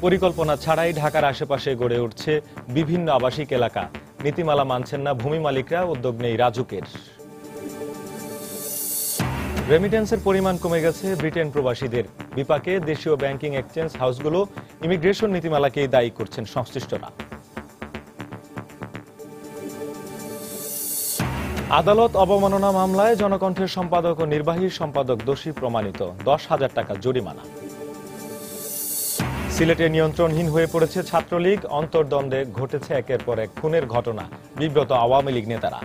পরিকল্পনা ছাড়াই ঢাকার আশেপাশে গড়ে উঠছে বিভিন্ন আবাসিক এলাকা। নীতিমালা মানছেন না ভূমি মালিকরা, উদ্যোগ নেই রাজুকের। রেমিটেন্সের পরিমাণ কমে গেছে ব্রিটেন প্রবাসীদের। বিপাকে দেশীয় ব্যাংকিং এক্সচেঞ্জ হাউসগুলো ইমিগ্রেশন নীতিমালাকেই দায়ী করছেন সংশ্লিষ্টরা। আদালত অবমাননা মামলায় জনকণ্ঠের সম্পাদক ও নির্বাহী সম্পাদক দোষী প্রমাণিত, 10,000 টাকা জরিমানা। সিলেটে নিয়ন্ত্রণহীন হয়ে পড়েছে ছাত্রলীগ, অন্তর্দ্বন্দ্বে ঘটেছে একের পর এক খুনের ঘটনা, বিব্রত আওয়ামী লীগ নেতারা।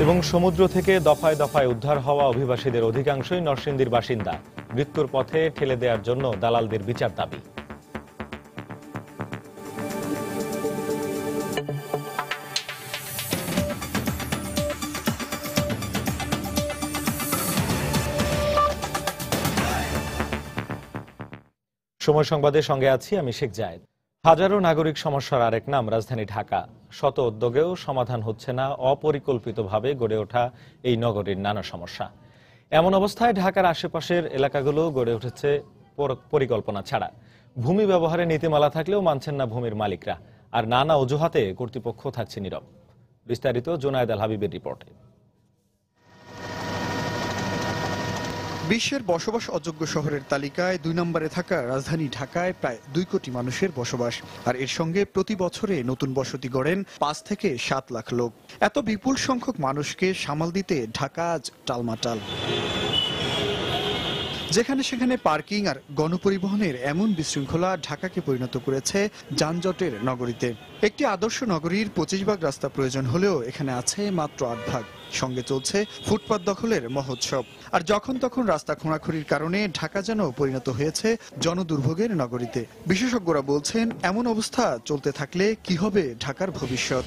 এবং সমুদ্র থেকে দফায় দফায় উদ্ধার হওয়া অভিবাসীদের অধিকাংশই নরসিংদীর বাসিন্দা। মৃত্যুর পথে ঠেলে দেওয়ার জন্য দালালদের বিচার দাবি। সময় সংবাদের সঙ্গে আছি আমি শেখ জায়েদ। হাজারো নাগরিক সমস্যার আরেক নাম রাজধানী ঢাকা। শত উদ্যোগেও সমাধান হচ্ছে না অপরিকল্পিতভাবে গড়ে ওঠা এই নগরীর নানা সমস্যা। এমন অবস্থায় ঢাকার আশেপাশের এলাকাগুলো গড়ে উঠেছে পরিকল্পনা ছাড়া। ভূমি ব্যবহারে নীতিমালা থাকলেও মানছেন না ভূমির মালিকরা, আর নানা অজুহাতে কর্তৃপক্ষ থাকছে নীরব। বিস্তারিত জুনায়েদ আল হাবিবের রিপোর্টে। বিশ্বের বসবাস অযোগ্য শহরের তালিকায় 2 নম্বরে থাকা রাজধানী ঢাকায় প্রায় 2 কোটি মানুষের বসবাস, আর এর সঙ্গে প্রতি বছরে নতুন বসতি গড়েন 5 থেকে 7 লাখ লোক। এত বিপুল সংখ্যক মানুষকে সামাল দিতে ঢাকা আজ টালমাটাল। যেখানে সেখানে পার্কিং আর গণপরিবহনের এমন বিশৃঙ্খলা ঢাকাকে পরিণত করেছে যানজটের নগরীতে। একটি আদর্শ নগরীর 25 ভাগ রাস্তা প্রয়োজন হলেও এখানে আছে মাত্র 8 ভাগ। সঙ্গে চলছে ফুটপাত দখলের মহোৎসব। আর যখন তখন রাস্তা খোঁড়াখুড়ির কারণে ঢাকা যেন পরিণত হয়েছে জনদুর্ভোগের নগরীতে। বিশেষজ্ঞরা বলছেন, এমন অবস্থা চলতে থাকলে কি হবে ঢাকার ভবিষ্যৎ।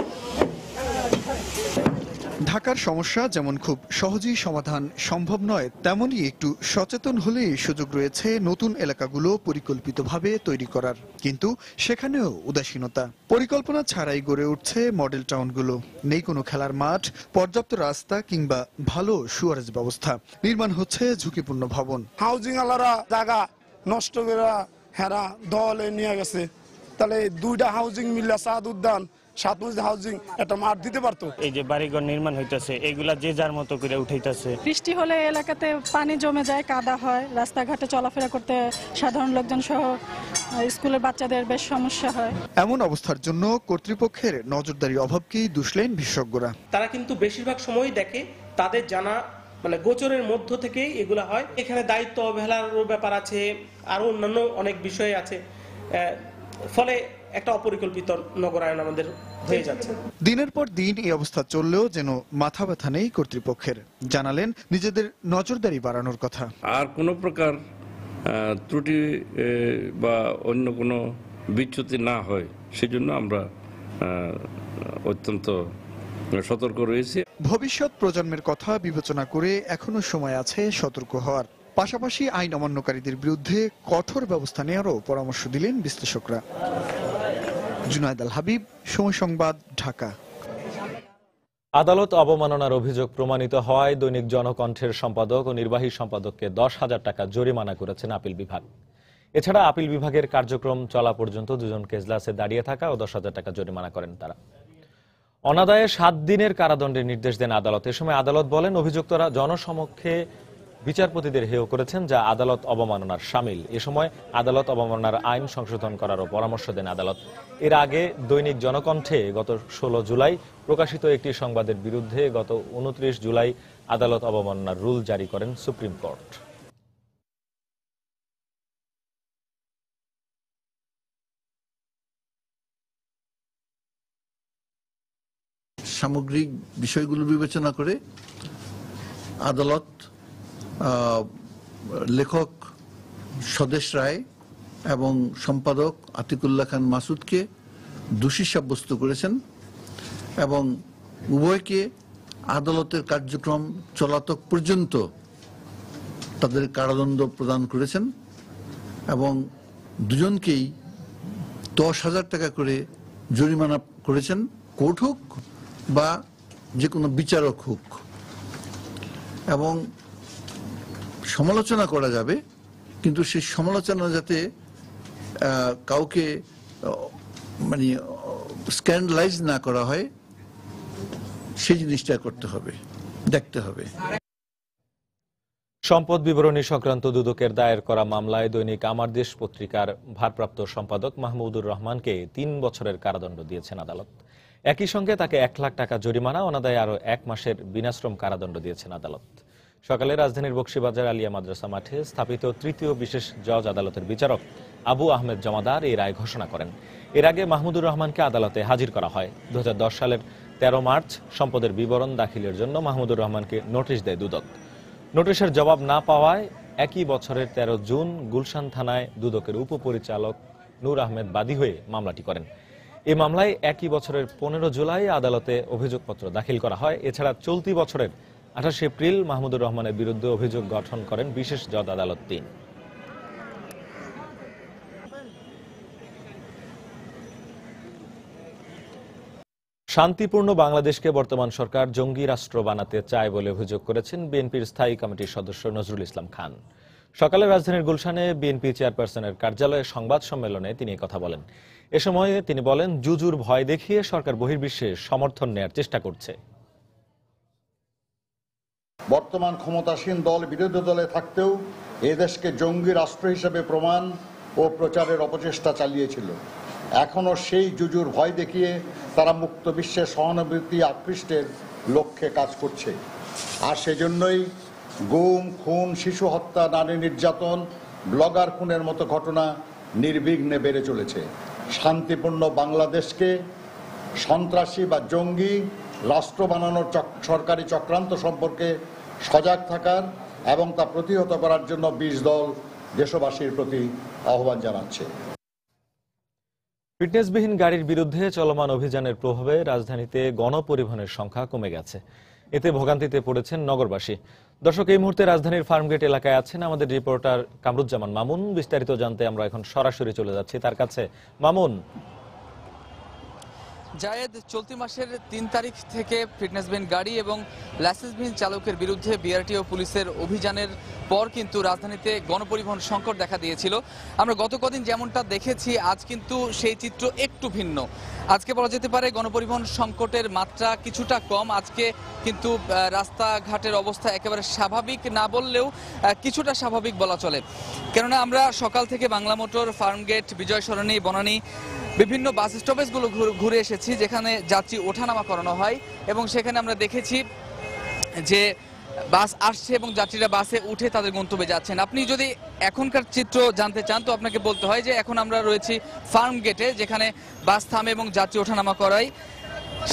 ঢাকার সমস্যা যেমন খুব সহজেই সমাধান সম্ভব নয়, তেমনই একটু সচেতন হলেই সুযোগ রয়েছে নতুন এলাকাগুলো পরিকল্পিতভাবে তৈরি করার। কিন্তু সেখানেও উদাসীনতা। পরিকল্পনা ছাড়াই গড়ে উঠছে মডেল টাউনগুলো। নেই কোনো খেলার মাঠ, পর্যাপ্ত রাস্তা কিংবা ভালো সুয়ারেজ ব্যবস্থা। নির্মাণ হচ্ছে ঝুঁকিপূর্ণ ভবন। হাউজিং আলারা জায়গা নষ্ট করে হেরা দলে নিয়ে গেছে, তাহলে 2টা হাউজিং মিললে সাদ উদ্যান হাউজিং একটা মাঠ দিতে পারতো। এই যে বাড়িঘর নির্মাণ হইতেছে, এগুলা যে যার মতো করে উঠাইতেছে। বৃষ্টি হলে এলাকাতে পানি জমে যায়, কাদা হয়, রাস্তাঘাটে চলাফেরা করতে সাধারণ লোকজন সহ স্কুলের বাচ্চাদের বেশ সমস্যা হয়। এমন অবস্থার জন্য কর্তৃপক্ষের নজরদারির অভাবকেই দুষলেন বিশেষজ্ঞরা। তারা কিন্তু বেশিরভাগ সময় দেখে তাদের জানা গোচরের মধ্য থেকে এগুলা হয়। এখানে দায়িত্ব অবহেলার ব্যাপার আছে, আরো অন্যান্য অনেক বিষয় আছে, ফলে একটা অপরিকল্পিত নগরায়ন আমাদের হয়ে যাচ্ছে। দিনের পর দিন এই অবস্থা চললেও যেন মাথা ব্যথা নেই কর্তৃপক্ষের। জানালেন নিজেদের নজরদারি বাড়ানোর কথা। আর কোনো প্রকার ত্রুটি বা অন্য কোনো বিচ্যুতি না হয় সেজন্য আমরা অত্যন্ত সতর্ক রয়েছি। ভবিষ্যৎ প্রজন্মের কথা বিবেচনা করে এখনো সময় আছে সতর্ক হওয়ার। পাশাপাশি আইন অমান্যকারীদের বিরুদ্ধে কঠোর ব্যবস্থা নেওয়ারও পরামর্শ দিলেন বিশ্লেষকরা। জুনায়েদ আল হাবিব, সময় সংবাদ, ঢাকা। আদালত অবমাননার অভিযোগ প্রমাণিত হওয়ায় দৈনিক জনকণ্ঠের সম্পাদক ও নির্বাহী সম্পাদককে 10,000 টাকা জরিমানা করেছেন আপিল বিভাগ। এছাড়া আপিল বিভাগের কার্যক্রম চলা পর্যন্ত দুজনকে এজলাসে দাঁড়িয়ে থাকা ও 10,000 টাকা জরিমানা করেন তারা। অনাদায়ে 7 দিনের কারাদণ্ডের নির্দেশ দেন আদালত। এ সময় আদালত বলেন, অভিযুক্তরা জনসমক্ষে বিচারপতিদের হেয় করেছেন, যা আদালত অবমাননার শামিল। এ সময় আদালত অবমাননার আইন সংশোধন করারও পরামর্শ দেন আদালত। এর আগে দৈনিক জনকণ্ঠে গত 16 জুলাই প্রকাশিত একটি সংবাদের বিরুদ্ধে গত 29 জুলাই আদালত অবমাননার রুল জারি করেন সুপ্রিম কোর্ট। সামগ্রিক বিষয়গুলো বিবেচনা করে আদালত লেখক স্বদেশ রায় এবং সম্পাদক আতিকুল্লাহ খান মাসুদকে দোষী সাব্যস্ত করেছেন এবং উভয়কে আদালতের কার্যক্রম চলাতক পর্যন্ত তাদের কারাদণ্ড প্রদান করেছেন এবং দুজনকেই 10,000 টাকা করে জরিমানা করেছেন, কোর্ট হোক বা যে কোনো বিচারক হোক। এবং সমালোচনা করা যাবে কিন্তু সেই সমালোচনা যাতে কাউকে মানে স্ক্যান্ডালাইজ না করা হয় সেই জিনিসটা করতে হবে, দেখতে হবে। সম্পদ বিবরণী সংক্রান্ত দুদকের দায়ের করা মামলায় দৈনিক আমার দেশ পত্রিকার ভারপ্রাপ্ত সম্পাদক মাহমুদুর রহমানকে ৩ বছরের কারাদণ্ড দিয়েছেন আদালত। একই সঙ্গে তাকে ১ লাখ টাকা জরিমানা, অনাদায়ে আরও ১ মাসের বিনাশ্রম কারাদণ্ড দিয়েছেন আদালত। সকালে রাজধানীর বকশীবাজার আলিয়া মাদ্রাসা মাঠে স্থাপিত তৃতীয় বিশেষ জজ আদালতের বিচারক আবু আহমেদ জমাদার এই রায় ঘোষণা করেন। এর আগে মাহমুদুর রহমানকে আদালতে হাজির করা হয়। ২০১০ সালের ১৩ মার্চ সম্পদের বিবরণ দাখিলের জন্য মাহমুদুর রহমানকে নোটিশ দেয় দুদক। নোটিশের জবাব না পাওয়ায় একই বছরের ১৩ জুন গুলশান থানায় দুদকের উপপরিচালক নূর আহমেদ বাদী হয়ে মামলাটি করেন। এই মামলায় একই বছরের ১৫ জুলাই আদালতে অভিযোগপত্র দাখিল করা হয়। এছাড়া চলতি বছরের ২৮ এপ্রিল মাহমুদুর রহমানের বিরুদ্ধে অভিযোগ গঠন করেন বিশেষ জজ আদালত ৩। শান্তিপূর্ণ বাংলাদেশকে বর্তমান সরকার জঙ্গি রাষ্ট্র বানাতে চায় বলে অভিযোগ করেছেন বিএনপির স্থায়ী কমিটির সদস্য নজরুল ইসলাম খান। সকালে রাজধানীর গুলশানে বিএনপি চেয়ারপারসনের কার্যালয়ে সংবাদ সম্মেলনে তিনি কথা বলেন। এ সময় তিনি বলেন, জুজুর ভয় দেখিয়ে সরকার বহির্বিশ্বে সমর্থন নেয়ার চেষ্টা করছে। বর্তমান ক্ষমতাসীন দল বিরোধী দলে থাকতেও এদেশকে জঙ্গি রাষ্ট্র হিসেবে প্রমাণ ও প্রচারের অপচেষ্টা চালিয়েছিল। এখনো সেই জুজুর ভয় দেখিয়ে তারা মুক্ত বিশ্বের সহানুভূতি আকৃষ্টের লক্ষ্যে কাজ করছে। আর সেজন্যই গুম, খুন, শিশু হত্যা, নারী নির্যাতন, ব্লগার খুনের মতো ঘটনা নির্বিঘ্নে বেড়ে চলেছে। শান্তিপূর্ণ বাংলাদেশকে সন্ত্রাসী বা জঙ্গি রাষ্ট্র বানানোর সরকারি চক্রান্ত সম্পর্কে সজাগ থাকার এবং তা প্রতিহত করার জন্য ২০ দল দেশবাসীর প্রতি আহ্বান জানাচ্ছে। ফিটনেসবিহীন গাড়ির বিরুদ্ধে চলমান অভিযানের প্রভাবে রাজধানীতে গণপরিবহনের সংখ্যা কমে গেছে। এতে ভোগান্তিতে পড়েছেন নগরবাসী। দর্শক, এই মুহূর্তে রাজধানীর ফার্মগেট এলাকায় আছেন আমাদের রিপোর্টার কামরুজ্জামান মামুন। বিস্তারিত জানতে আমরা এখন সরাসরি চলে যাচ্ছি তার কাছে। মামুন। জায়েদ, চলতি মাসের ৩ তারিখ থেকে ফিটনেসবিহীন গাড়ি এবং লাইসেন্সবিহীন চালকের বিরুদ্ধে বিআরটিও পুলিশের অভিযানের পর কিন্তু রাজধানীতে গণপরিবহন সংকট দেখা দিয়েছিল। আমরা গত কদিন যেমনটা দেখেছি, আজ কিন্তু সেই চিত্র একটু ভিন্ন। আজকে বলা যেতে পারে গণপরিবহন সংকটের মাত্রা কিছুটা কম। আজকে কিন্তু রাস্তাঘাটের অবস্থা একেবারে স্বাভাবিক না বললেও কিছুটা স্বাভাবিক বলা চলে। কেননা আমরা সকাল থেকে বাংলা মোটর, ফার্মগেট, বিজয় সরণি, বনানী বিভিন্ন বাস স্টপেজগুলো ঘুরে এসেছি, যেখানে যাত্রী ওঠানামা করানো হয় এবং সেখানে আমরা দেখেছি যে বাস আসছে এবং যাত্রীরা বাসে উঠে তাদের গন্তব্যে যাচ্ছেন। আপনি যদি এখনকার চিত্র জানতে চান তো আপনাকে বলতে হয় যে এখন আমরা রয়েছি ফার্ম গেটে, যেখানে বাস থামে এবং যাত্রী ওঠানামা করায়।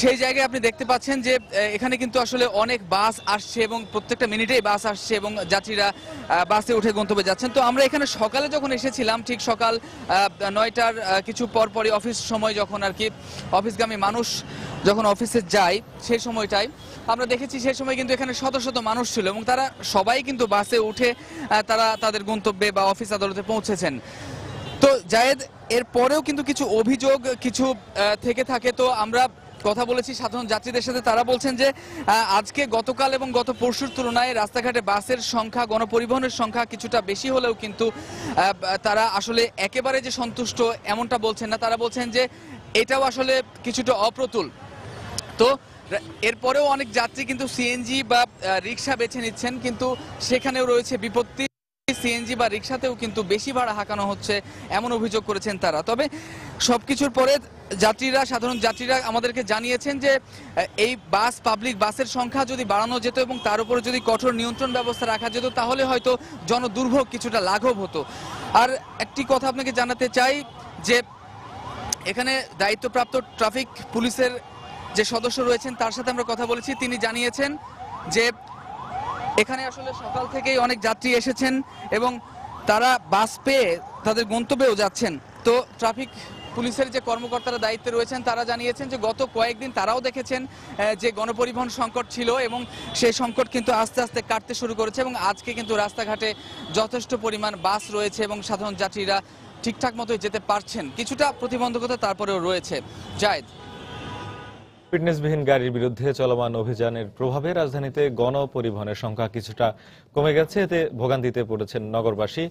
সেই জায়গায় আপনি দেখতে পাচ্ছেন যে এখানে কিন্তু আসলে অনেক বাস আসছে এবং প্রত্যেকটা মিনিটেই বাস আসছে এবং যাত্রীরা বাসে উঠে গন্তব্যে যাচ্ছেন। তো আমরা এখানে সকালে যখন এসেছিলাম, ঠিক সকাল ৯টার কিছু পরপরই অফিস সময়, যখন আর কি অফিসগামী মানুষ যখন অফিসে যায় সেই সময়টাই আমরা দেখেছি, সেই সময় কিন্তু এখানে শত শত মানুষ ছিল এবং তারা সবাই কিন্তু বাসে উঠে তারা তাদের গন্তব্যে বা অফিস আদালতে পৌঁছেছেন। তো জায়েদ, এর পরেও কিন্তু কিছু অভিযোগ কিছু থেকে থাকে। তো আমরা কথা বলেছি সাধারণ যাত্রীদের সাথে, তারা বলছেন যে আজকে গতকাল এবং গত পরশুর তুলনায় রাস্তাঘাটে বাসের সংখ্যা, গণপরিবহনের সংখ্যা কিছুটা বেশি হলেও কিন্তু তারা আসলে একেবারে যে সন্তুষ্ট এমনটা বলছেন না। তারা বলছেন যে এটাও আসলে কিছুটা অপ্রতুল। তো এরপরেও অনেক যাত্রী কিন্তু সিএনজি বা রিক্সা বেছে নিচ্ছেন, কিন্তু সেখানেও রয়েছে বিপত্তি। সিএনজি বা রিক্সাতেও কিন্তু বেশি ভাড়া হাঁকানো হচ্ছে এমন অভিযোগ করেছেন তারা। তবে সবকিছুর পরে সাধারণ যাত্রীরা আমাদেরকে জানিয়েছেন যে এই পাবলিক বাসের সংখ্যা যদি বাড়ানো যেত এবং তার উপরে যদি কঠোর নিয়ন্ত্রণ ব্যবস্থা রাখা যেত, তাহলে হয়তো জনদুর্ভোগ কিছুটা লাঘব হতো। আর একটি কথা আপনাকে জানাতে চাই যে এখানে দায়িত্বপ্রাপ্ত ট্রাফিক পুলিশের যে সদস্য রয়েছেন তার সাথে আমরা কথা বলেছি। তিনি জানিয়েছেন যে এখানে আসলে সকাল থেকেই অনেক যাত্রী এসেছেন এবং তারা বাস পেয়ে তাদের গন্তব্যেও যাচ্ছেন। তো ট্রাফিক পুলিশের যে কর্মকর্তারা দায়িত্বে রয়েছেন তারা জানিয়েছেন যে গত কয়েকদিন তারাও দেখেছেন যে গণপরিবহন সংকট ছিল এবং সেই সংকট কিন্তু আস্তে আস্তে কাটতে শুরু করেছে এবং আজকে কিন্তু রাস্তাঘাটে যথেষ্ট পরিমাণ বাস রয়েছে এবং সাধারণ যাত্রীরা ঠিকঠাক মতো যেতে পারছেন। কিছুটা প্রতিবন্ধকতা তারপরেও রয়েছে। জায়েদ। ফিটনেসবিহীন গাড়ির বিরুদ্ধে চলমান অভিযানের প্রভাবে রাজধানীতে গণপরিবহনের সংখ্যা কিছুটা কমে গেছে। এতে ভোগান্তিতে পড়েছেন নগরবাসী।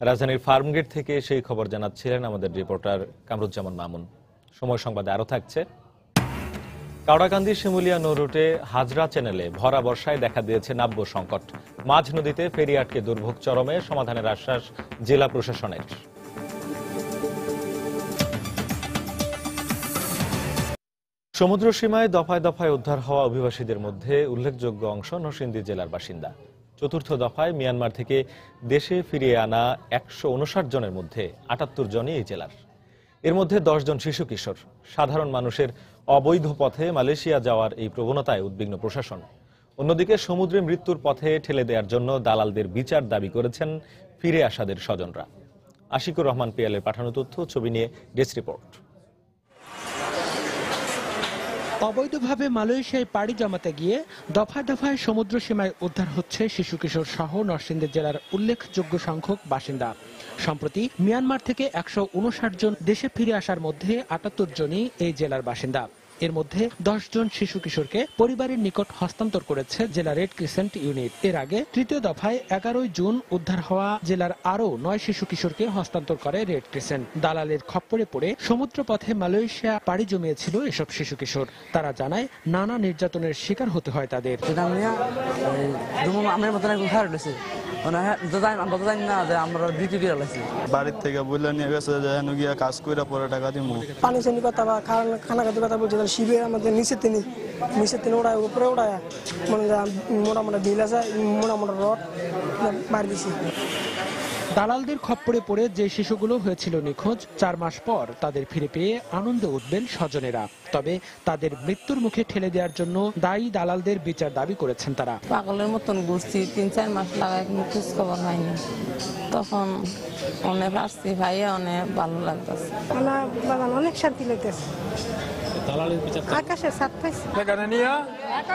রাজধানীর ফার্মগেট থেকে সেই খবর জানাচ্ছিলেন আমাদের রিপোর্টার কামরুজ্জামান মামুন। সময় সংবাদে আরও থাকছে। কাওড়াকান্দি শিমুলিয়া নৌ রুটে হাজরা চ্যানেলে ভরা বর্ষায় দেখা দিয়েছে নাব্য সংকট। মাঝ নদীতে ফেরি আটকে দুর্ভোগ চরমে, সমাধানের আশ্বাস জেলা প্রশাসনের। সমুদ্র সীমায় দফায় দফায় উদ্ধার হওয়া অভিবাসীদের মধ্যে উল্লেখযোগ্য অংশ নরসিংদী জেলার বাসিন্দা। চতুর্থ দফায় মিয়ানমার থেকে দেশে ফিরিয়ে আনা 159 জনের মধ্যে 78 জনই এই জেলার। এর মধ্যে 10 জন শিশু কিশোর। সাধারণ মানুষের অবৈধ পথে মালয়েশিয়া যাওয়ার এই প্রবণতায় উদ্বিগ্ন প্রশাসন। অন্যদিকে সমুদ্রে মৃত্যুর পথে ঠেলে দেওয়ার জন্য দালালদের বিচার দাবি করেছেন ফিরে আসাদের স্বজনরা। আশিকুর রহমান পিয়ালের পাঠানো তথ্য, ছবি নিয়ে ডেস্ক রিপোর্ট। অবৈধভাবে মালয়েশিয়ায় পাড়ি জমাতে গিয়ে দফায় দফায় সমুদ্র সীমায় উদ্ধার হচ্ছে শিশু কিশোর সহ নরসিংদী জেলার উল্লেখযোগ্য সংখ্যক বাসিন্দা। সম্প্রতি মিয়ানমার থেকে 159 জন দেশে ফিরে আসার মধ্যে 78 জনই এই জেলার বাসিন্দা। এর মধ্যে 10 জন শিশু কিশোরকে পরিবারের নিকট হস্তান্তর করেছে জেলা রেড ক্রিসেন্ট ইউনিট। এর আগে তৃতীয় দফায় 11 জুন উদ্ধার হওয়া জেলার আরও 9 শিশু কিশোরকে হস্তান্তর করে রেড ক্রিসেন্ট। দালালের খপ্পরে পড়ে সমুদ্র পথে মালয়েশিয়া পাড়ি জমিয়েছিল এসব শিশু কিশোর। তারা জানায় নানা নির্যাতনের শিকার হতে হয় তাদের। বাড়ির থেকে বললে নিয়ে গেছে যে গিয়া কাজ করে পরে টাকা দিব। পানি চানি কথা বা খানা খাতে কথা বলছে শিবে আমাদের নিচের তিনি ওড়ায় উপরে ওড়ায় মানে মোটামোটা বিল আছে মোটামোটা রড মার দিছি। দালালদের খপ্পরে পড়ে যে শিশুগুলো হয়েছিল নিখোঁজ, 4 মাস পর তাদের ফিরে পেয়ে আনন্দে উঠবেন স্বজনেরা। তবে তাদের মৃত্যুর মুখে ঠেলে দেওয়ার জন্য দায়ী দালালদের বিচার দাবি করেছেন তারা। পাগলের মতন ঘুরছি, 3-4 মাস লাগায় কোনো খোঁজ খবর হয়নি। তখন অনেক আসছি ভাইয়া, অনেক ভালো লাগতেছে, অনেক শান্তি লাগতেছে। আকাশের সাত পাইছে সেখানে নিয়ে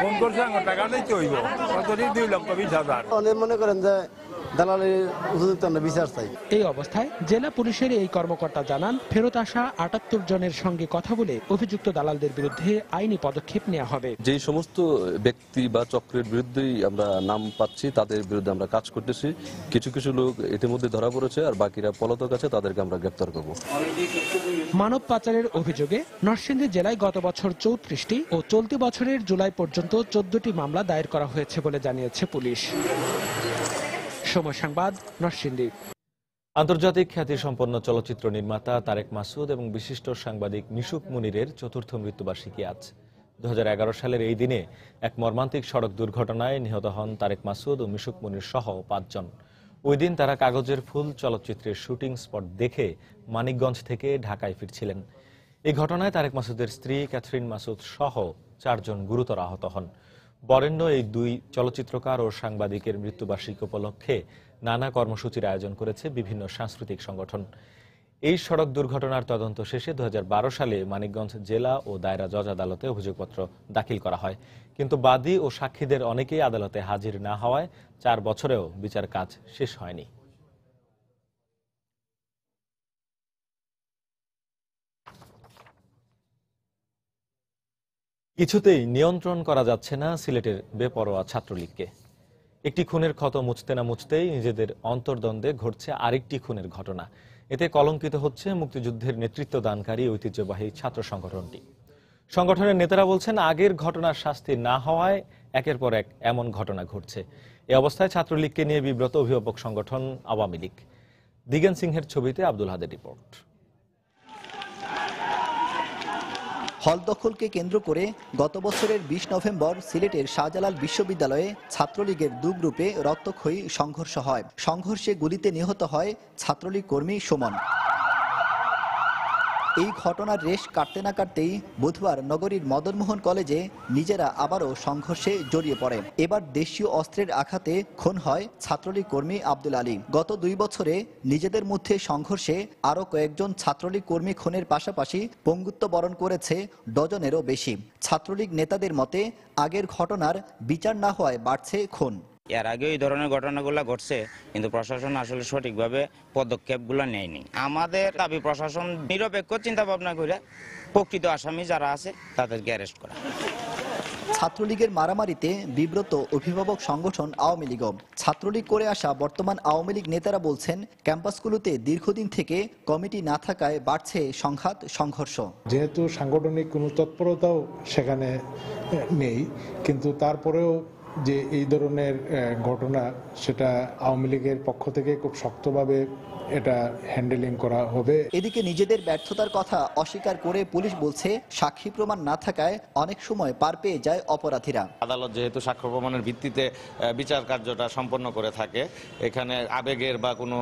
ফোন করছে, আমার টাকা নিতে হইব, কত 2,20,000। অনেক মনে করেন যে দালালের উপযুক্ত বিচার চাই। এই অবস্থায় জেলা পুলিশের এই কর্মকর্তা জানান, ফেরত আসা 78 জনের সঙ্গে কথা বলে অভিযুক্ত দালালদের বিরুদ্ধে আইনি পদক্ষেপ নেওয়া হবে। যে সমস্ত ব্যক্তি বা চক্রের বিরুদ্ধেই আমরা নাম পাচ্ছি তাদের বিরুদ্ধে আমরা কাজ করতেছি। কিছু কিছু লোক ইতিমধ্যে ধরা পড়েছে, আর বাকিরা পলাতক আছে, তাদেরকে আমরা গ্রেফতার করব। মানব পাচারের অভিযোগে নরসিংদী জেলায় গত বছর 34টি ও চলতি বছরের জুলাই পর্যন্ত 14টি মামলা দায়ের করা হয়েছে বলে জানিয়েছে পুলিশ। সময় সংবাদ, নরসিংদী। আন্তর্জাতিক খ্যাতিসম্পন্ন চলচ্চিত্র নির্মাতা তারেক মাসুদ এবং বিশিষ্ট সাংবাদিক মিশুক মুনিরের চতুর্থ মৃত্যুবার্ষিকী আজ। 2011 সালের এই দিনে এক মর্মান্তিক সড়ক দুর্ঘটনায় নিহত হন তারেক মাসুদ ও মিশুক মুনির সহ 5 জন। ওই দিন তারা কাগজের ফুল চলচ্চিত্রের শুটিং স্পট দেখে মানিকগঞ্জ থেকে ঢাকায় ফিরছিলেন। এই ঘটনায় তারেক মাসুদের স্ত্রী ক্যাথরিন মাসুদ সহ 4 জন গুরুতর আহত হন। বরেণ্য এই 2 চলচ্চিত্রকার ও সাংবাদিকের মৃত্যুবার্ষিকী উপলক্ষে নানা কর্মসূচির আয়োজন করেছে বিভিন্ন সাংস্কৃতিক সংগঠন। এই সড়ক দুর্ঘটনার তদন্ত শেষে 2012 সালে মানিকগঞ্জ জেলা ও দায়রা জজ আদালতে অভিযোগপত্র দাখিল করা হয়, কিন্তু বাদী ও সাক্ষীদের অনেকেই আদালতে হাজির না হওয়ায় 4 বছরেও বিচার কাজ শেষ হয়নি। কিছুতেই নিয়ন্ত্রণ করা যাচ্ছে না সিলেটের বেপরোয়া ছাত্রলীগকে। একটি খুনের ক্ষত মুছতে না মুছতেই নিজেদের অন্তর্দ্বন্দ্বে ঘটছে আরেকটি খুনের ঘটনা। এতে কলঙ্কিত হচ্ছে মুক্তিযুদ্ধের নেতৃত্ব দানকারী ঐতিহ্যবাহী ছাত্র সংগঠনটি। সংগঠনের নেতারা বলছেন, আগের ঘটনার শাস্তি না হওয়ায় একের পর এক এমন ঘটনা ঘটছে। এ অবস্থায় ছাত্রলীগকে নিয়ে বিব্রত অভিভাবক সংগঠন আওয়ামী লীগ। দিগেন সিংহের ছবিতে আব্দুল হাদের রিপোর্ট। হল দখলকে কেন্দ্র করে গত বছরের 20 নভেম্বর সিলেটের শাহজালাল বিশ্ববিদ্যালয়ে ছাত্রলীগের 2 গ্রুপে রক্তক্ষয়ী সংঘর্ষ হয়। সংঘর্ষে গুলিতে নিহত হয় ছাত্রলীগ কর্মী সুমন। এই ঘটনার রেশ কাটতে না কাটতেই বুধবার নগরীর মদনমোহন কলেজে নিজেরা আবারও সংঘর্ষে জড়িয়ে পড়ে। এবার দেশীয় অস্ত্রের আঘাতে খুন হয় ছাত্রলীগ কর্মী আব্দুল আলী। গত 2 বছরে নিজেদের মধ্যে সংঘর্ষে আরও কয়েকজন ছাত্রলীগ কর্মী খুনের পাশাপাশি পঙ্গুত্ব বরণ করেছে ডজনেরও বেশি। ছাত্রলীগ নেতাদের মতে আগের ঘটনার বিচার না হওয়ায় বাড়ছে খুন। এর আগে এই ধরনের ঘটনাগুলো ঘটছে, কিন্তু প্রশাসন আসলে সঠিকভাবে পদক্ষেপগুলো নেয়নি। আমাদের দাবি প্রশাসন নিরপেক্ষ চিন্তা ভাবনা করে প্রকৃত আসামি যারা আছে তাদেরকে অ্যারেস্ট করা। ছাত্রলীগের মারামারিতে বিব্রত অভিভাবক সংগঠন আওয়ামী লীগ। ছাত্রলীগ করে আসা বর্তমান আওয়ামী লীগ নেতারা বলছেন, ক্যাম্পাসগুলোতে দীর্ঘদিন থেকে কমিটি না থাকায় বাড়ছে সংঘাত সংঘর্ষ। যেহেতু সাংগঠনিক কোনো তৎপরতাও সেখানে নেই, কিন্তু তারপরেও যে এই ধরনের ঘটনা, সেটা আওয়ামী লীগের পক্ষ থেকে খুব শক্তভাবে এটা হ্যান্ডেলিং করা হবে। এদিকে নিজেদের ব্যর্থতার কথা অস্বীকার করে পুলিশ বলছে, সাক্ষী প্রমাণ না থাকায় অনেক সময় পার পেয়ে যায় অপরাধীরা। আদালত যেহেতু সাক্ষ্য প্রমাণের ভিত্তিতে বিচার কার্যটা সম্পন্ন করে থাকে, এখানে আবেগের বা কোনো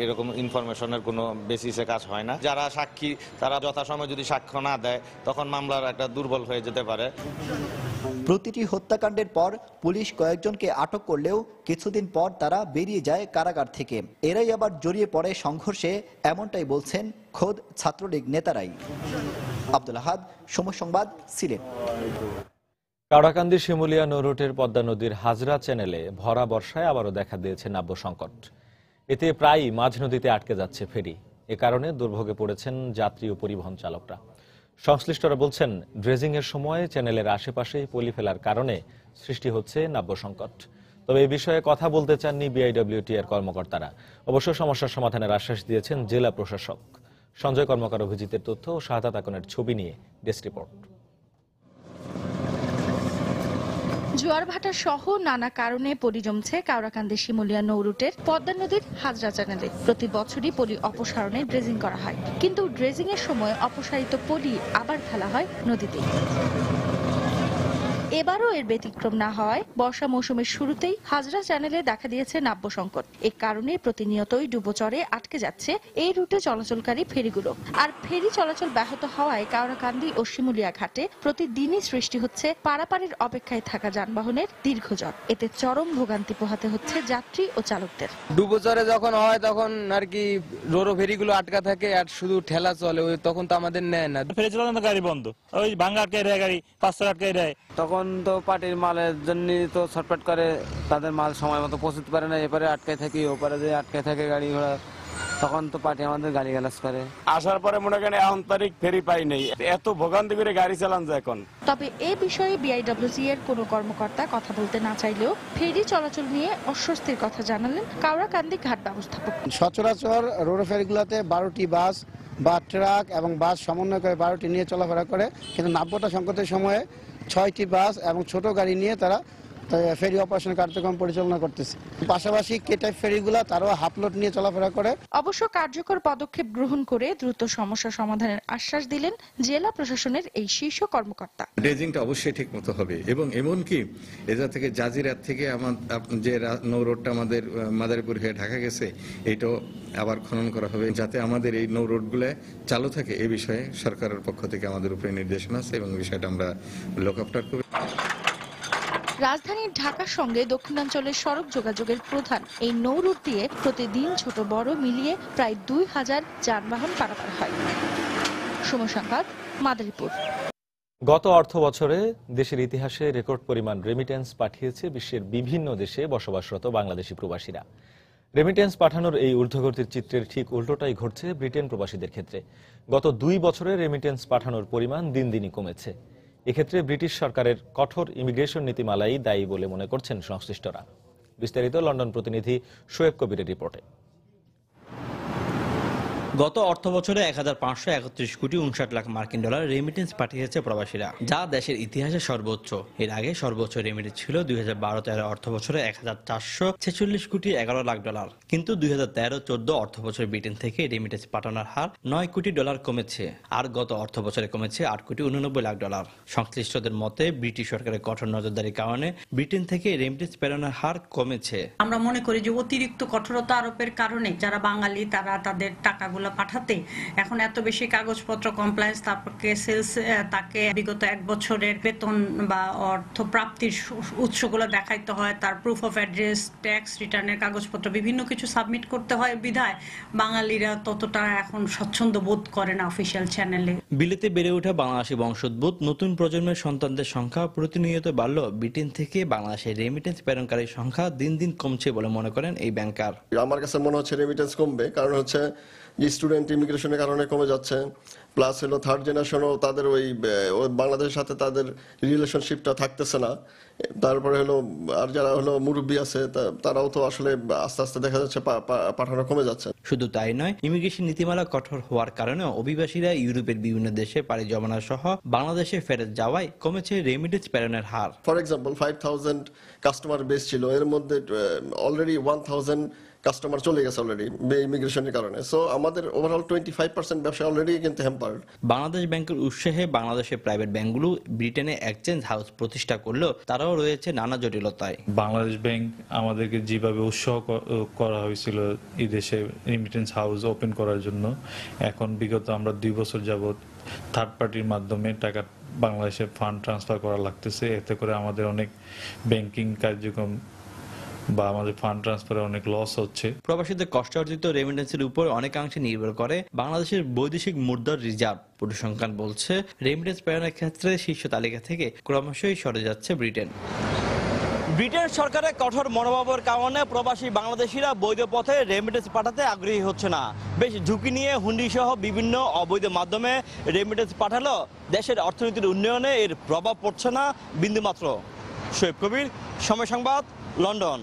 এরকম ইনফরমেশনের কোনো বেসিসে কাজ হয় না। যারা সাক্ষী তারা যথাসময়ে যদি সাক্ষ্য না দেয়, তখন মামলার একটা দুর্বল হয়ে যেতে পারে। প্রতিটি হত্যাকাণ্ডের পর পুলিশ কয়েকজনকে আটক করলেও কিছুদিন পর তারা বেরিয়ে যায় কারাগার থেকে। এরাই আবার জড়িয়ে পড়ে সংঘর্ষে, এমনটাই বলছেন খোদ ছাত্রলীগ নেতারাই। আব্দুল আহাদ, সময় সংবাদ, সিলেট। কাওড়াকান্দি শিমুলিয়া নৌরুটের পদ্মা নদীর হাজরা চ্যানেলে ভরা বর্ষায় আবারও দেখা দিয়েছে নাব্য সংকট। এতে প্রায়ই মাঝ নদীতে আটকে যাচ্ছে ফেরি। এ কারণে দুর্ভোগে পড়েছেন যাত্রী ও পরিবহন চালকরা। সংশ্লিষ্টরা বলছেন, ড্রেজিং এর সময় চ্যানেলের আশেপাশে পলি ফেলার কারণে সৃষ্টি হচ্ছে নাব্য সংকট। তবে এই বিষয়ে কথা বলতে চাননি বিআইডব্লিউটিআর কর্মকর্তারা। অবশ্য সমস্যার সমাধানের আশ্বাস দিয়েছেন জেলা প্রশাসক। সঞ্জয় কর্মকার অভিজিতের তথ্য ও শাহাদাত আকনের ছবি নিয়ে ডেস্ক রিপোর্ট। জোয়ার ভাটা সহ নানা কারণে পলি জমছে কাওড়াকান্দি শিমুলিয়া নৌরুটের পদ্মা নদীর হাজরা চ্যানেলে। প্রতি বছরই পলি অপসারণে ড্রেজিং করা হয়, কিন্তু ড্রেজিং এর সময় অপসারিত পলি আবার ফেলা হয় নদীতে। এবারও এর ব্যতিক্রম না হওয়ায় বর্ষা মৌসুমের শুরুতেই হাজরা চ্যানেলে দেখা দিয়েছে নাব্য সংকট। এ কারণে প্রতিনিয়তই ডুবোচরে আটকে যাচ্ছে এই রুটে চলাচলকারী ফেরিগুলো। আর ফেরি চলাচল ব্যাহত হওয়ায় কাওড়াকান্দি ও শিমুলিয়া ঘাটে প্রতিদিনই সৃষ্টি হচ্ছে পারাপারের অপেক্ষায় থাকা যানবাহনের দীর্ঘজট। এতে চরম ভোগান্তি পোহাতে হচ্ছে যাত্রী ও চালকদের। ডুবোচরে যখন হয় তখন আর কি রোরো ফেরিগুলো আটকা থাকে আর শুধু ঠেলা চলে, তখন তো আমাদের নেয় না। ফেরি চালানো গাড়ি বন্ধ, ওই ভাঙ্গা আটকাই দেয় গাড়ি, 500 আটকাই দেয়। তখন তো পার্টির মালের জন্য তো ছটপট করে, তাদের মাল সময় মতো পৌঁছতে পারে না, এপারে আটকায় থাকি, ওপারে যে আটকায় থাকে গাড়ি ঘোড়া, তখন তো পার্টি আমাদের গালি গালাজ করে। আসার পরে মনে করেন এখন তারিখ ফেরি পাই নেই, এত ভোগান্তি করে গাড়ি চালান যায় এখন। তবে এ বিষয়ে বিআইডব্লিউসি এর কোনো কর্মকর্তা কথা বলতে না চাইলেও ফেরি চলাচল নিয়ে অস্বস্তির কথা জানালেন কাওড়াকান্দি ঘাট ব্যবস্থাপক। সচরাচর রোরো ফেরিগুলোতে 12টি বাস বা ট্রাক এবং বাস সমন্বয় করে 12টি নিয়ে চলাফেরা করে, কিন্তু নাব্যতা সংকটের সময়ে 6টি বাস এবং ছোট গাড়ি নিয়ে তারা ফেরি অপারেশন কার্যক্রম পরিচালনা করতেছে। পাশাপাশি কেটাই ফেরিগুলা তারাও হাফলোড নিয়ে চলাফেরা করে। অবশ্য কার্যকর পদক্ষেপ গ্রহণ করে দ্রুত সমস্যা সমাধানের আশ্বাস দিলেন জেলা প্রশাসনের এই শীর্ষ কর্মকর্তা। ড্রেজিংটা অবশ্যই ঠিক মতো হবে এবং এমনকি এজা থেকে জাজিরাত থেকে যে নৌরোডটা আমাদের মাদারীপুর হয়ে ঢাকা গেছে, এইটাও আবার খনন করা হবে, যাতে আমাদের এই নৌরোডগুলো চালু থাকে। এই বিষয়ে সরকারের পক্ষ থেকে আমাদের উপরে নির্দেশনা আছে এবং বিষয়টা আমরা লুক আফটার করব। রাজধানী ঢাকার সঙ্গে দক্ষিণাঞ্চলের সড়ক যোগাযোগের প্রধান এই নৌরুট দিয়ে প্রতিদিন ছোট বড় মিলিয়ে প্রায় 2000 যানবাহন পারাপার হয়। সময় সংবাদ, মাদারীপুর। গত অর্থ বছরে দেশের ইতিহাসে রেকর্ড পরিমাণ রেমিটেন্স পাঠিয়েছে বিশ্বের বিভিন্ন দেশে বসবাসরত বাংলাদেশি প্রবাসীরা। রেমিটেন্স পাঠানোর এই ঊর্ধ্বগতির চিত্রের ঠিক উল্টোটাই ঘটছে ব্রিটেন প্রবাসীদের ক্ষেত্রে। গত 2 বছরে রেমিটেন্স পাঠানোর পরিমাণ দিন দিনই কমেছে। এক্ষেত্রে ব্রিটিশ সরকারের কঠোর ইমিগ্রেশন নীতিমালাই দায়ী বলে মনে করছেন সংশ্লিষ্টরা। বিস্তারিত লন্ডন প্রতিনিধি শোয়েব কবিরের রিপোর্টে। গত অর্থ বছরে 1531 কোটি 59 লাখ মার্কিন ডলার রেমিটেন্স পাঠিয়েছে প্রবাসীরা, যা দেশের ইতিহাসে সর্বোচ্চ। এর আগে সর্বোচ্চ রেমিটেন্স ছিল 2012-13 অর্থ বছরে 1446 কোটি 11 লাখ ডলার। কিন্তু 2013-14 অর্থ বছরে ব্রিটেন থেকে রেমিটেন্স পাঠানোর হার 9 কোটি ডলার কমেছে, আর গত অর্থ বছরে কমেছে 8 কোটি 89 লাখ ডলার। সংশ্লিষ্টদের মতে ব্রিটিশ সরকারের কঠোর নজরদারির কারণে ব্রিটেন থেকে রেমিটেন্স প্রেরণের হার কমেছে। আমরা মনে করি যে অতিরিক্ত কঠোরতা আরোপের কারণে যারা বাঙালি তারা তাদের টাকাগুলো টাকাগুলো পাঠাতে এখন এত বেশি কাগজপত্র কমপ্লায়েন্স, তারপরে সেলস, তাকে বিগত 1 বছরের বেতন বা অর্থ প্রাপ্তির উৎসগুলো দেখাইতে হয়, তার প্রুফ অফ অ্যাড্রেস, ট্যাক্স রিটার্নের কাগজপত্র বিভিন্ন কিছু সাবমিট করতে হয় বিধায় বাঙালিরা ততটা এখন স্বচ্ছন্দ বোধ করে না অফিসিয়াল চ্যানেলে। বিলেতে বেড়ে ওঠা বাংলাদেশি বংশোদ্ভূত নতুন প্রজন্মের সন্তানদের সংখ্যা প্রতিনিয়ত বাড়ল ব্রিটেন থেকে বাংলাদেশে রেমিটেন্স প্রেরণকারীর সংখ্যা দিন দিন কমছে বলে মনে করেন এই ব্যাংকার। আমার কাছে মনে হচ্ছে রেমিটেন্স কমবে, কারণ হচ্ছে যে স্টুডেন্ট ইমিগ্রেশনের কারণে কমে যাচ্ছে, প্লাস হলো থার্ড জেনারেশনও তাদের ওই বাংলাদেশের সাথে তাদের রিলেশনশিপটা থাকতেছে না। তারপরে হলো আর যারা হলো মুরব্বী আছে তারাও তো আসলে আস্তে আস্তে দেখা যাচ্ছে পাঠানো কমে যাচ্ছে। শুধু তাই নয়, ইমিগ্রেশন নীতিমালা কঠোর হওয়ার কারণে অভিবাসীরা ইউরোপের বিভিন্ন দেশে পাড়ি জমানো সহ বাংলাদেশে ফেরত যাওয়ায় কমেছে রেমিটেন্স প্রেরণের হার। ফর এক্সাম্পল 5000 কাস্টমার বেস ছিল, এর মধ্যে অলরেডি 1000 কাস্টমার চলে গেছে অলরেডি ইমিগ্রেশনের কারণে। সো আমাদের ওভারঅল 25% ব্যবসা অলরেডি কিন্তু হ্যাম্পার্ড। বাংলাদেশ ব্যাংকের উৎসাহে বাংলাদেশের প্রাইভেট ব্যাংকগুলো ব্রিটেনে এক্সচেঞ্জ হাউস প্রতিষ্ঠা করলেও তারাও রয়েছে নানা জটিলতায়। বাংলাদেশ ব্যাংক আমাদেরকে যেভাবে উৎসাহ করা হয়েছিল এই দেশে রেমিটেন্স হাউস ওপেন করার জন্য, এখন বিগত আমরা 2 বছর যাবত থার্ড পার্টির মাধ্যমে টাকা বাংলাদেশে ফান্ড ট্রান্সফার করা লাগতেছে। এতে করে আমাদের অনেক ব্যাংকিং কার্যক্রম বা আমাদের ফান্ড ট্রান্সফারে অনেক লস হচ্ছে। প্রবাসীদের কষ্টার্জিত রেমিটেন্সের উপর অনেকাংশে নির্ভর করে বাংলাদেশের বৈদেশিক মুদ্রার রিজার্ভ। পরিসংখ্যান বলছে রেমিটেন্স প্রেরণের ক্ষেত্রে শীর্ষ তালিকা থেকে ক্রমশই সরে যাচ্ছে ব্রিটেন। ব্রিটেন সরকারের কঠোর মনোভাবের কারণে প্রবাসী বাংলাদেশিরা বৈধ পথে রেমিটেন্স পাঠাতে আগ্রহী হচ্ছে না। বেশ ঝুঁকি নিয়ে হুন্ডি সহ বিভিন্ন অবৈধ মাধ্যমে রেমিটেন্স পাঠালেও দেশের অর্থনীতির উন্নয়নে এর প্রভাব পড়ছে না বিন্দুমাত্র। শোয়েব কবির, সময় সংবাদ, লন্ডন।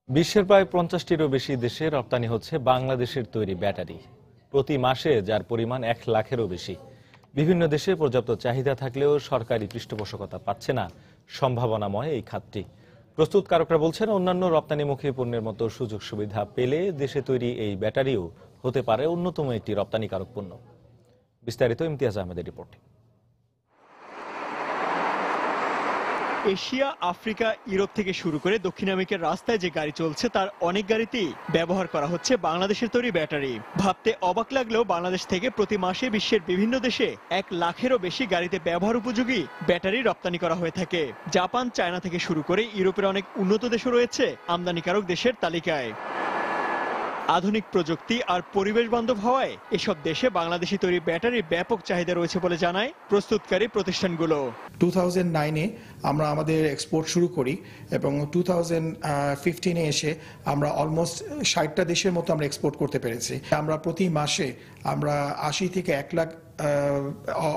বিশ্বের প্রায় 50টিরও বেশি দেশে রপ্তানি হচ্ছে বাংলাদেশের তৈরি ব্যাটারি। প্রতি মাসে যার পরিমাণ 1 লাখেরও বেশি। বিভিন্ন দেশে পর্যাপ্ত চাহিদা থাকলেও সরকারি পৃষ্ঠপোষকতা পাচ্ছে না সম্ভাবনাময় এই খাতটি। প্রস্তুতকারকরা বলছেন অন্যান্য রপ্তানিমুখী পণ্যের মতো সুযোগ সুবিধা পেলে দেশে তৈরি এই ব্যাটারিও হতে পারে অন্যতম একটি রপ্তানিকারক পণ্য। বিস্তারিত ইমতিয়াজ আহমেদের রিপোর্টে। এশিয়া, আফ্রিকা, ইউরোপ থেকে শুরু করে দক্ষিণ আমেরিকার রাস্তায় যে গাড়ি চলছে তার অনেক গাড়িতেই ব্যবহার করা হচ্ছে বাংলাদেশের তৈরি ব্যাটারি। ভাবতে অবাক লাগলেও বাংলাদেশ থেকে প্রতি মাসে বিশ্বের বিভিন্ন দেশে 1 লাখেরও বেশি গাড়িতে ব্যবহার উপযোগী ব্যাটারি রপ্তানি করা হয়ে থাকে। জাপান, চায়না থেকে শুরু করে ইউরোপের অনেক উন্নত দেশও রয়েছে আমদানিকারক দেশের তালিকায়। আধুনিক প্রযুক্তি আর পরিবেশ বান্ধব হওয়ায় এসব দেশে বাংলাদেশি তৈরি ব্যাটারির ব্যাপক চাহিদা রয়েছে বলে জানায় প্রস্তুতকারী প্রতিষ্ঠানগুলো। 2009-এ আমরা আমাদের এক্সপোর্ট শুরু করি এবং 2015-এ এসে আমরা অলমোস্ট 60টা দেশের মতো আমরা এক্সপোর্ট করতে পেরেছি। আমরা প্রতি মাসে আমরা 80 থেকে 1 lakh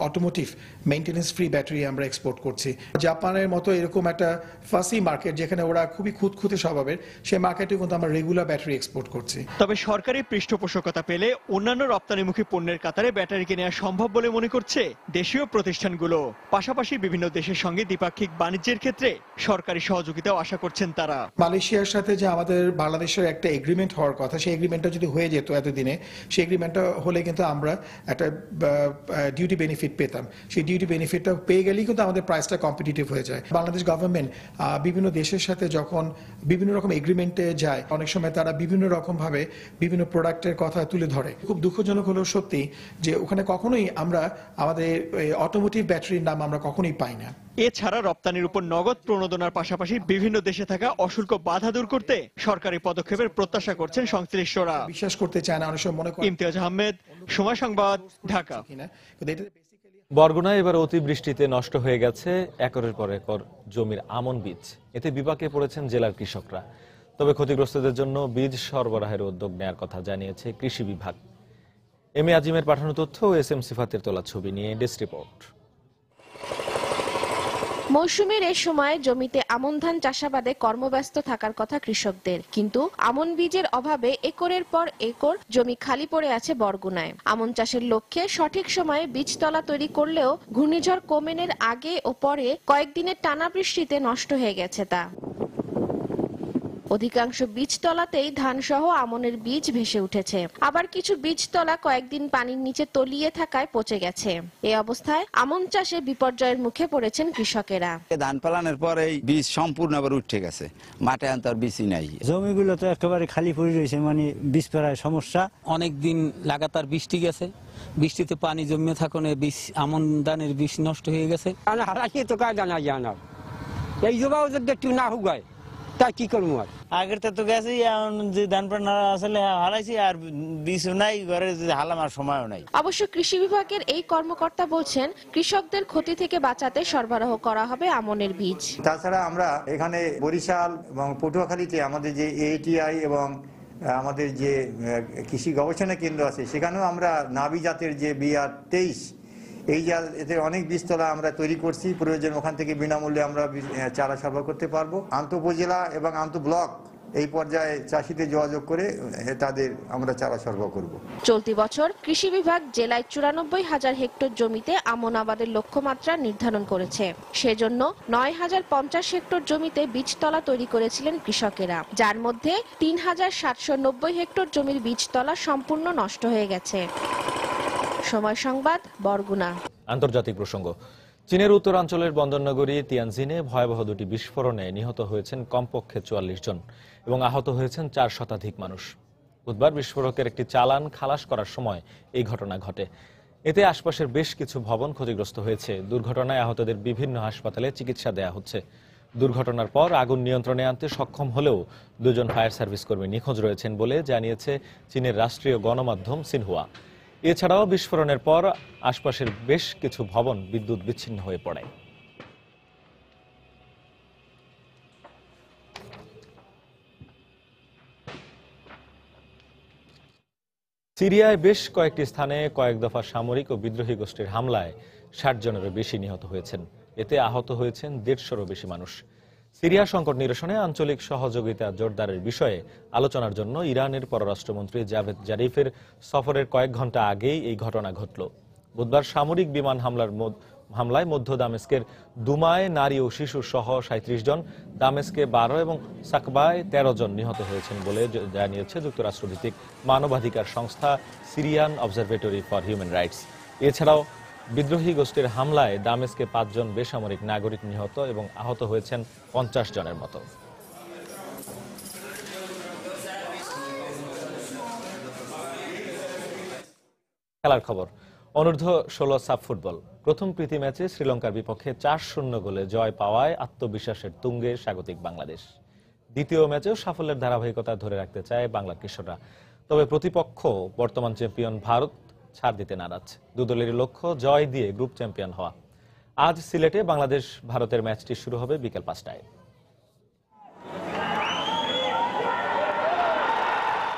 automotive maintenance free battery আমরা এক্সপোর্ট করছি। জাপানের মতো এরকম একটা ফাসি মার্কেট যেখানে ওরা খুবই খুঁতখুঁতে স্বভাবের, সেই মার্কেটে কিন্তু আমরা রেগুলার ব্যাটারি এক্সপোর্ট করছি। তবে সরকারি পৃষ্ঠপোষকতা পেলে অন্যান্য রপ্তানিমুখী পণ্যের কাতারে ব্যাটারিকে নেওয়া সম্ভব বলে মনে করছে দেশীয় প্রতিষ্ঠানগুলো। পাশাপাশি বিভিন্ন দেশের সঙ্গে দ্বিপাক্ষিক বাণিজ্যের ক্ষেত্রে সরকারি সহযোগিতাও আশা করছেন তারা। মালয়েশিয়ার সাথে যে আমাদের বাংলাদেশের একটা এগ্রিমেন্ট হওয়ার কথা, সেই এগ্রিমেন্টটা যদি হয়ে যেত এতদিনে, সেই এগ্রিমেন্টটা হলে কিন্তু আমরা একটা ডিউটি বেনিফিট পেতাম। সেই ডিউটি বেনিফিটটা পেয়ে গেলেই কিন্তু আমাদের প্রাইসটা কম্পিটিটিভ হয়ে যায়। বাংলাদেশ গভর্নমেন্ট বিভিন্ন দেশের সাথে যখন বিভিন্ন রকম এগ্রিমেন্টে যায়, অনেক সময় তারা বিভিন্ন রকম ভাবে বিভিন্ন প্রোডাক্টের কথা তুলে ধরে। খুব দুঃখজনক হলেও সত্যি যে ওখানে কখনোই আমরা আমাদের অটোমোটিভ ব্যাটারির নাম আমরা কখনোই পাই না। এছাড়া রপ্তানির উপর নগদ প্রণোদনার পাশাপাশি বিভিন্ন দেশে থাকা অশুল্ক বাধা দূর করতে সরকারি পদক্ষেপের প্রত্যাশা করছেন সংশ্লিষ্টরা। বিশ্বাস করতে চায় না, অনেক সময় মনে করেন। ইমতিয়াজ আহমেদ, সময় সংবাদ, ঢাকা। বরগুনায় এবার অতিবৃষ্টিতে নষ্ট হয়ে গেছে একরের পর একর জমির আমন বীজ। এতে বিপাকে পড়েছেন জেলার কৃষকরা। তবে ক্ষতিগ্রস্তদের জন্য বীজ সরবরাহের উদ্যোগ নেয়ার কথা জানিয়েছে কৃষি বিভাগ। এম এ আজিমের পাঠানো তথ্য ও এস এম সিফাতের তোলা ছবি নিয়ে ডেস্ক রিপোর্ট। মৌসুমের এই সময় জমিতে আমন ধান চাষাবাদে কর্মব্যস্ত থাকার কথা কৃষকদের, কিন্তু আমন বীজের অভাবে একরের পর একর জমি খালি পড়ে আছে বরগুনায়। আমন চাষের লক্ষ্যে সঠিক সময়ে বীজতলা তৈরি করলেও ঘূর্ণিঝড় কোমেনের আগে ও পরে কয়েকদিনের টানা বৃষ্টিতে নষ্ট হয়ে গেছে তা। অধিকাংশ বীজতলাতেই ধানসহ আমনের বীজ ভেসে উঠেছে, আবার কিছু বীজতলা কয়েকদিন পানির নিচে তলিয়ে থাকায় পচে গেছে। এই অবস্থায় আমন চাষে বিপর্যয়ের মুখে পড়েছেন কৃষকেরা। ধান পালানোর পরে বীজ সম্পূর্ণ আবার উঠে গেছে, মাঠে আনতে বীজই নাই। জমিগুলো তো একেবারে খালি পড়ে রয়েছে, মানে বীজ পেরায় সমস্যা। অনেক দিন লাগাতার বৃষ্টি গেছে, বৃষ্টিতে পানি জমে থাকনে বীজ আমন ধানের বীজ নষ্ট হয়ে গেছে। হারাইছে তো কাজ জানা যায় না, এই জবাও যদি একটু না হুগায় তাই কি করবো আর। আগের তো গেছে যে ধান পানা আসলে হারাইছি, আর বীজ নাই ঘরে হালামার সময়ও নাই। অবশ্য কৃষি বিভাগের এই কর্মকর্তা বলছেন, কৃষকদের ক্ষতি থেকে বাঁচাতে সরবরাহ করা হবে আমনের বীজ। তাছাড়া আমরা এখানে বরিশাল এবং পটুয়াখালীতে আমাদের যে ATI এবং আমাদের যে কৃষি গবেষণা কেন্দ্র আছে, সেখানেও আমরা নাবি জাতের যে BR-23 এই এতে অনেক বীজতলা আমরা তৈরি করছি। প্রয়োজন ওখান থেকে বিনামূল্যে আমরা চারা সরবরাহ করতে পারবো। আন্তঃ-উপজেলা এবং আন্তঃ-ব্লক এই পর্যায়ে চাষিদের যোগাযোগ করে তাদের আমরা চারা সরবরাহ করব। চলতি বছর কৃষি বিভাগ জেলায় 94,000 হেক্টর জমিতে আমন আবাদের লক্ষ্যমাত্রা নির্ধারণ করেছে। সেজন্য 9,050 হেক্টর জমিতে বীজতলা তৈরি করেছিলেন কৃষকেরা, যার মধ্যে 3,790 হেক্টর জমির বীজতলা সম্পূর্ণ নষ্ট হয়ে গেছে। সময় সংবাদ, বরগুনা। আন্তর্জাতিক প্রসঙ্গ। চীনের উত্তরাঞ্চলের বন্দরনগরী তিয়ানজিনে ভয়াবহ দুটি বিস্ফোরণে নিহত হয়েছেন কমপক্ষে 44 জন এবং আহত হয়েছেন 4 শতাধিক মানুষ। বুধবার বিস্ফোরকের একটি চালান খালাস করার সময় এই ঘটনা ঘটে। এতে আশপাশের বেশ কিছু ভবন ক্ষতিগ্রস্ত হয়েছে। দুর্ঘটনায় আহতদের বিভিন্ন হাসপাতালে চিকিৎসা দেয়া হচ্ছে। দুর্ঘটনার পর আগুন নিয়ন্ত্রণে আনতে সক্ষম হলেও 2 জন ফায়ার সার্ভিস কর্মী নিখোঁজ রয়েছেন বলে জানিয়েছে চীনের রাষ্ট্রীয় গণমাধ্যম সিনহুয়া। এছাড়াও বিস্ফোরণের পর আশপাশের বেশ কিছু ভবন বিদ্যুৎ বিচ্ছিন্ন হয়ে পড়ে। সিরিয়ায় বেশ কয়েকটি স্থানে কয়েক দফা সামরিক ও বিদ্রোহী গোষ্ঠীর হামলায় 60 জনেরও বেশি নিহত হয়েছেন। এতে আহত হয়েছেন 150-রও বেশি মানুষ। সিরিয়া সংকট নিরসনে আঞ্চলিক সহযোগিতা জোরদারের বিষয়ে আলোচনার জন্য ইরানের পররাষ্ট্রমন্ত্রী জাভেদ জারিফের সফরের কয়েক ঘন্টা আগেই এই ঘটনা ঘটল। বুধবার সামরিক বিমান হামলায় মধ্য দামেস্কের দুমায় নারী ও শিশু সহ 37 জন, দামেস্কে 12 এবং সাকবায় 13 জন নিহত হয়েছেন বলে জানিয়েছে যুক্তরাষ্ট্রভিত্তিক মানবাধিকার সংস্থা Syrian observatory for human rights. এছাড়াও বিদ্রোহী গোষ্ঠীর হামলায় দামেস্কে 5 জন বেসামরিক নাগরিক নিহত এবং আহত হয়েছেন 50 জনের মতো। খেলার খবর। অনূর্ধ্ব-16 সাফ ফুটবল প্রথম প্রীতি ম্যাচে শ্রীলঙ্কার বিপক্ষে 4-0 গোলে জয় পাওয়ায় আত্মবিশ্বাসের তুঙ্গে স্বাগতিক বাংলাদেশ। দ্বিতীয় ম্যাচেও সাফল্যের ধারাবাহিকতা ধরে রাখতে চায় বাংলার কিশোররা। তবে প্রতিপক্ষ বর্তমান চ্যাম্পিয়ন ভারত ছাড় দিতে নারাজ। দুদলের লক্ষ্য জয় দিয়ে গ্রুপ চ্যাম্পিয়ন হওয়া। আজ সিলেটে বাংলাদেশ ভারতের ম্যাচটি শুরু হবে বিকেল 5টায়।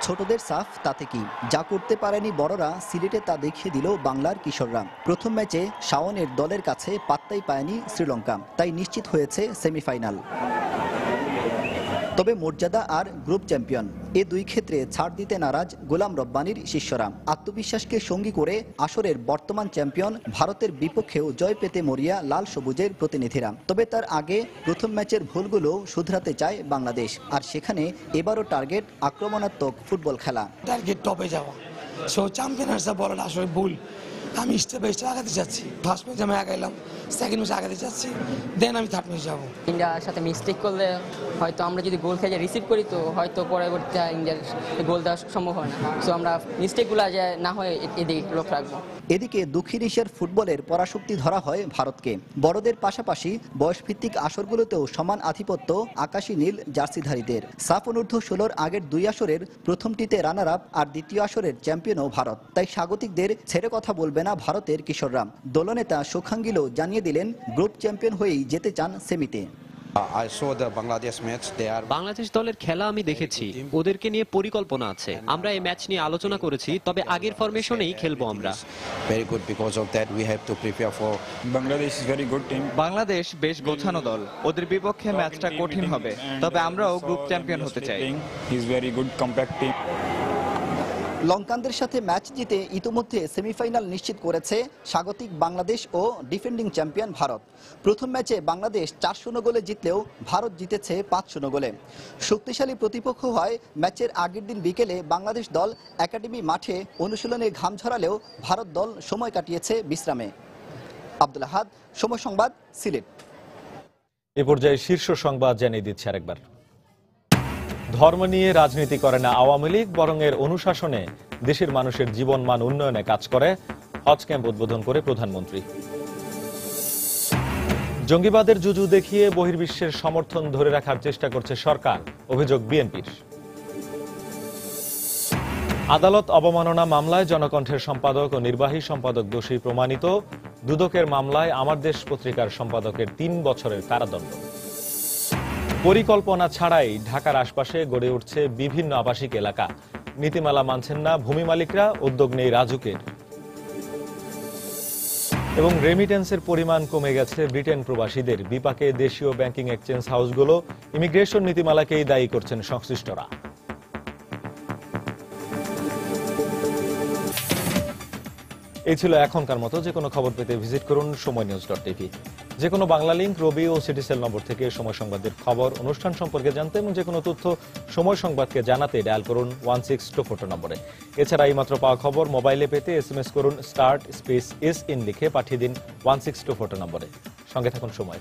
ছোটদের সাফ তাতে কি, যা করতে পারেনি বড়রা সিলেটে তা দেখিয়ে দিল বাংলার কিশোররা। প্রথম ম্যাচে শাওনের দলের কাছে পাত্তাই পায়নি শ্রীলঙ্কা, তাই নিশ্চিত হয়েছে সেমিফাইনাল। তবে মর্যাদা আর গ্রুপ চ্যাম্পিয়ন এ দুই ক্ষেত্রে ছাড় দিতে নারাজ গোলাম রব্বানির শিষ্যরা। আত্মবিশ্বাসকে সঙ্গী করে আসরের বর্তমান চ্যাম্পিয়ন ভারতের বিপক্ষেও জয় পেতে মরিয়া লাল সবুজের প্রতিনিধিরা। তবে তার আগে প্রথম ম্যাচের ভুলগুলো শুধরাতে চায় বাংলাদেশ, আর সেখানে এবারও টার্গেট আক্রমণাত্মক ফুটবল খেলা। টার্গেট টপে যাওয়া, সো চ্যাম্পিয়নার্সরা বলাটা আসলে ভুল। আমি স্টেপ বাই স্টেপ আগাতে যাচ্ছি। ফার্স্ট ম্যাচে আমি আগাইলাম, সেকেন্ড ম্যাচে আগাতে যাচ্ছি, দেন আমি থার্ড ম্যাচে যাবো। ইন্ডিয়ার সাথে মিস্টেক করলে হয়তো আমরা যদি গোল খেয়ে রিসিভ করি তো হয়তো পরবর্তীতে ইন্ডিয়ার গোল দেওয়া সম্ভব হয় না। সো আমরা মিস্টেকগুলো যে না হয় এদিকে লক্ষ্য রাখবো। এদিকে দক্ষিণ এশিয়ার ফুটবলের পরাশক্তি ধরা হয় ভারতকে। বড়দের পাশাপাশি বয়সভিত্তিক আসরগুলোতেও সমান আধিপত্য আকাশী নীল জার্সিধারীদের। সাফ অনূর্ধ্ব-16 আগের 2 আসরের প্রথমটিতে রানার আপ আর দ্বিতীয় আসরের চ্যাম্পিয়নও ভারত। তাই স্বাগতিকদের ছেড়ে কথা বলবে না ভারতের কিশোররা। দলনেতা সুখাঙ্গিলো জানিয়ে দিলেন গ্রুপ চ্যাম্পিয়ন হয়েই যেতে চান সেমিতে। বাংলাদেশ দলের খেলা আমি দেখেছি, ওদেরকে নিয়ে পরিকল্পনা আছে। আমরা এই ম্যাচ নিয়ে আলোচনা করেছি, তবে আগের ফরমেশনেই খেলবো আমরা। বাংলাদেশ বেশ গোছানো দল, ওদের বিপক্ষে ম্যাচটা কঠিন হবে, তবে আমরাও গ্রুপ চ্যাম্পিয়ন হতে চাই। লঙ্কানদের সাথে ম্যাচ জিতে ইতোমধ্যে সেমিফাইনাল নিশ্চিত করেছে স্বাগতিক বাংলাদেশ ও ডিফেন্ডিং চ্যাম্পিয়ন ভারত। প্রথম ম্যাচে বাংলাদেশ 4-0 গোলে জিতলেও ভারত জিতেছে 5-0 গোলে। শক্তিশালী প্রতিপক্ষ হয় ম্যাচের আগের দিন বিকেলে বাংলাদেশ দল একাডেমি মাঠে অনুশীলনে ঘাম ঝরালেও ভারত দল সময় কাটিয়েছে বিশ্রামে। আব্দুল আহাদ, সময় সংবাদ, সিলেট। এ পর্যায়ে শীর্ষ সংবাদ জানিয়ে দিচ্ছে আরেকবার। ধর্ম নিয়ে রাজনীতি করে না আওয়ামী লীগ, বরং এর অনুশাসনে দেশের মানুষের জীবনমান উন্নয়নে কাজ করে, হজ ক্যাম্প উদ্বোধন করে প্রধানমন্ত্রী। জঙ্গিবাদের জুজু দেখিয়ে বহির্বিশ্বের সমর্থন ধরে রাখার চেষ্টা করছে সরকার, অভিযোগ বিএনপির। আদালত অবমাননা মামলায় জনকণ্ঠের সম্পাদক ও নির্বাহী সম্পাদক দোষী প্রমাণিত। দুদকের মামলায় আমার দেশ পত্রিকার সম্পাদকের 3 বছরের কারাদণ্ড। পরিকল্পনা ছাড়াই ঢাকার আশপাশে গড়ে উঠছে বিভিন্ন আবাসিক এলাকা। নীতিমালা মানছেন না ভূমি মালিকরা, উদ্যোগ নেই রাজুকের। এবং রেমিটেন্সের পরিমাণ কমে গেছে ব্রিটেন প্রবাসীদের, বিপাকে দেশীয় ব্যাংকিং এক্সচেঞ্জ হাউসগুলো। ইমিগ্রেশন নীতিমালাকেই দায়ী করছেন সংশ্লিষ্টরা। এই ছিল এখনকার মতো। যে কোনো খবর পেতে ভিজিট করুন সময়নিউজ.টিভি। যে কোনো বাংলা লিংক, রবি ও সিটিসেল নম্বর থেকে সময় সংবাদের খবর, অনুষ্ঠান সম্পর্কে জানতে এবং যে কোনো তথ্য সময় সংবাদকে জানাতে ডায়াল করুন 16242 নম্বরে। এছাড়া এইমাত্র পাওয়া খবর মোবাইলে পেতে SMS করুন START SN লিখে পাঠিয়ে দিন 16242 নম্বরে। সঙ্গে থাকুন সময়।